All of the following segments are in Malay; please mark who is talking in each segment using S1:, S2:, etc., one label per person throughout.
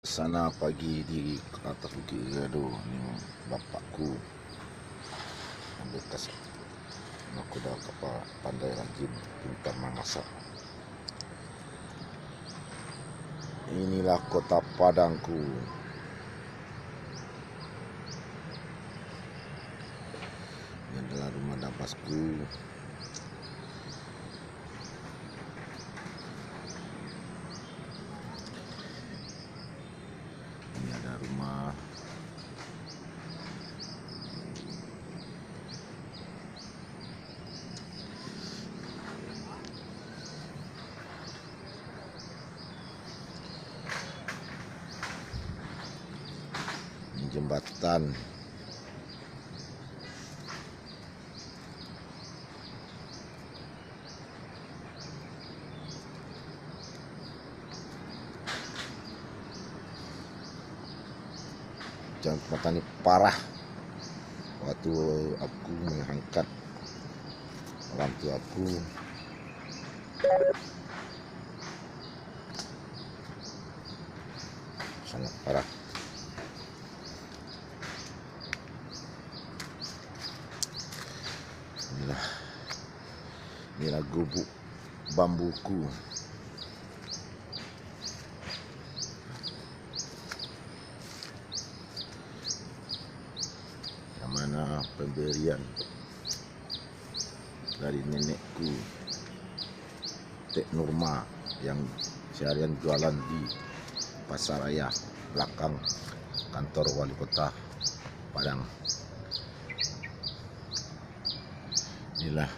S1: Sana pagi di atas Bukit Gado ni bapakku ambil kas aku dah pandai rajin pintar memasak. Inilah kota Padangku. Ini adalah rumah dapasku. Ini ada rumah. Ini jembatan. Jembatan ini parah waktu aku mengangkat orang tua aku. Sangat parah. Inilah gubuk bambuku. Yang mana pemberian dari nenekku, Tek Nurma, yang seharian jualan di Pasar Raya belakang kantor wali kota Padang. Inilah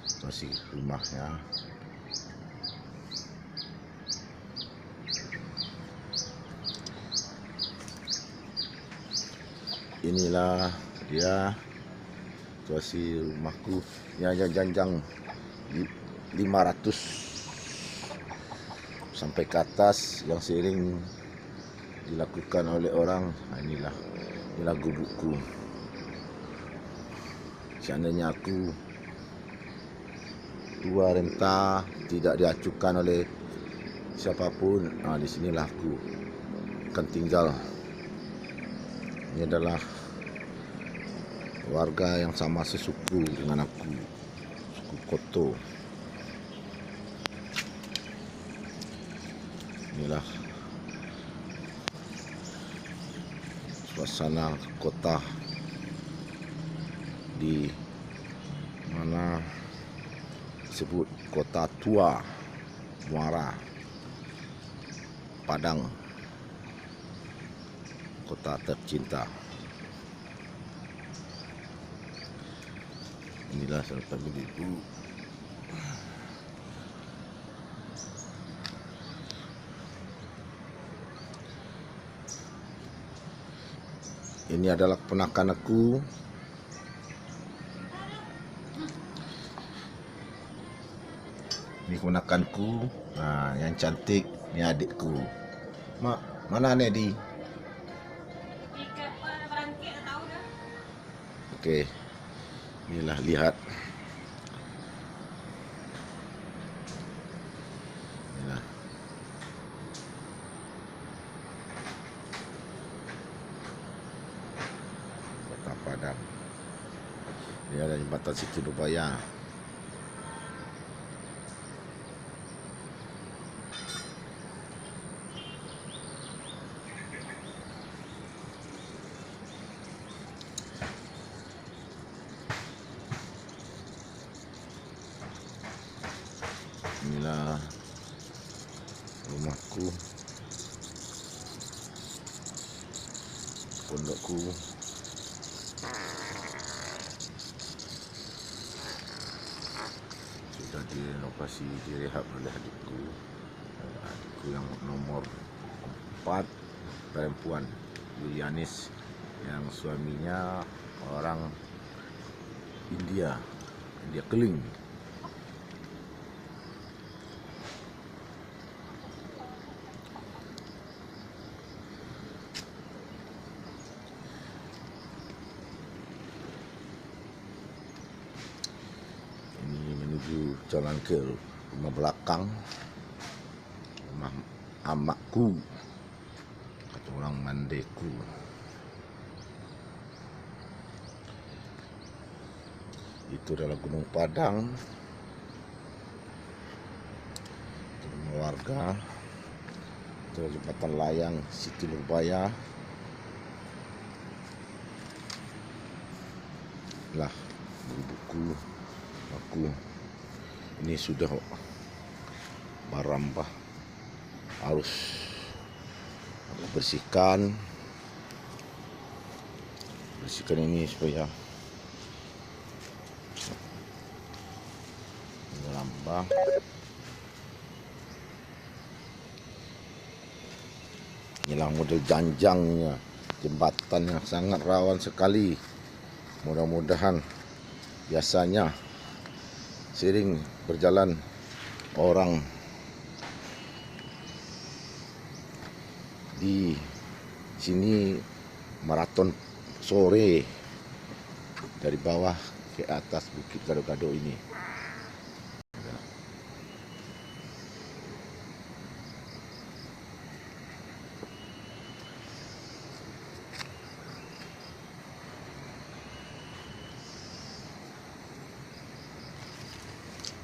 S1: situasi rumahnya. Inilah dia situasi rumahku. Ini ada janjang 500 sampai ke atas yang sering dilakukan oleh orang. Inilah gubukku. Seandainya aku tua renta, tidak diacukan oleh siapapun, di sinilah aku akan tinggal. Ini adalah warga yang sama sesuku dengan aku, suku Koto. Inilah suasana kota di mana disebut kota tua Muara Padang, kota tercinta. Inilah salah pemilikku. Ini adalah keponakan aku. Ini keponakanku. Nah, yang cantik ini adikku. Mak, mana Nedi? Oke. Inilah lihat. Inilah. Kota Padang. Ini ada jembatan Siti Nurbaya. Inilah rumahku, pondokku. Sudah direnovasi, direhab oleh adikku yang nomor 4, perempuan, Yulianis, yang suaminya orang India Keling. Jalan ke rumah belakang, rumah amakku. orang Mandeku. Itu adalah Gunung Padang. Itu rumah warga. Itu adalah jembatan layang Siti Nurbaya. Lah buku aku ini sudah barambah, harus aku bersihkan ini supaya barambah. Inilah model janjangnya, jembatan yang sangat rawan sekali. Mudah-mudahan biasanya sering berjalan orang di sini maraton sore dari bawah ke atas Bukit Gado-Gado ini.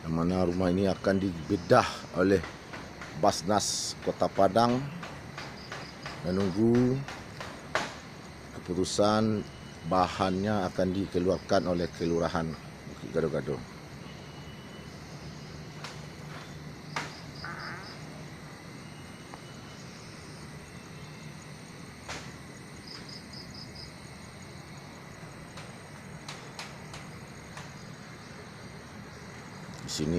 S1: Yang mana rumah ini akan dibedah oleh Basnas Kota Padang, menunggu keputusan bahannya akan dikeluarkan oleh Kelurahan Bukit Gado-Gado. Di sini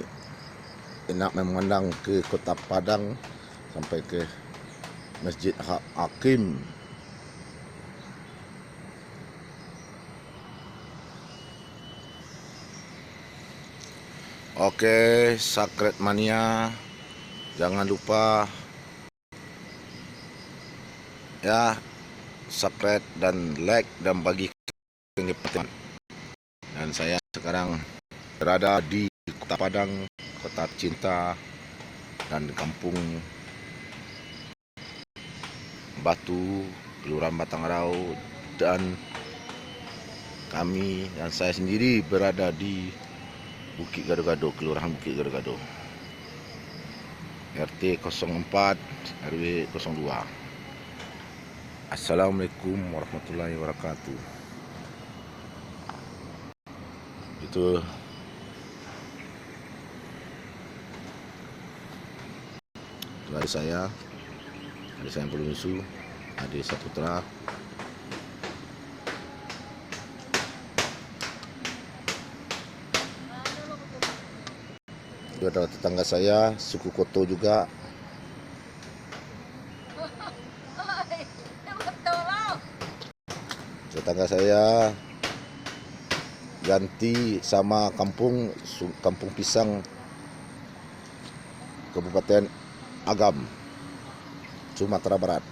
S1: enak memandang ke Kota Padang sampai ke Masjid Hakim. Oke, Sakret Mania, jangan lupa ya subscribe dan like dan bagi ke teman. Dan saya sekarang berada di Kota Padang, kota cinta dan kampung Batu, Kelurahan Batangrau, dan kami dan saya sendiri berada di Bukit Gado-Gado, Kelurahan Bukit Gado-Gado, RT 04 RW 02. Assalamualaikum warahmatullahi wabarakatuh. Itu adik saya Pelumisu, adik Saputra. Itu adalah tetangga saya, suku Koto juga. Tetangga saya ganti sama kampung Pisang, Kabupaten Agam, Sumatera Barat.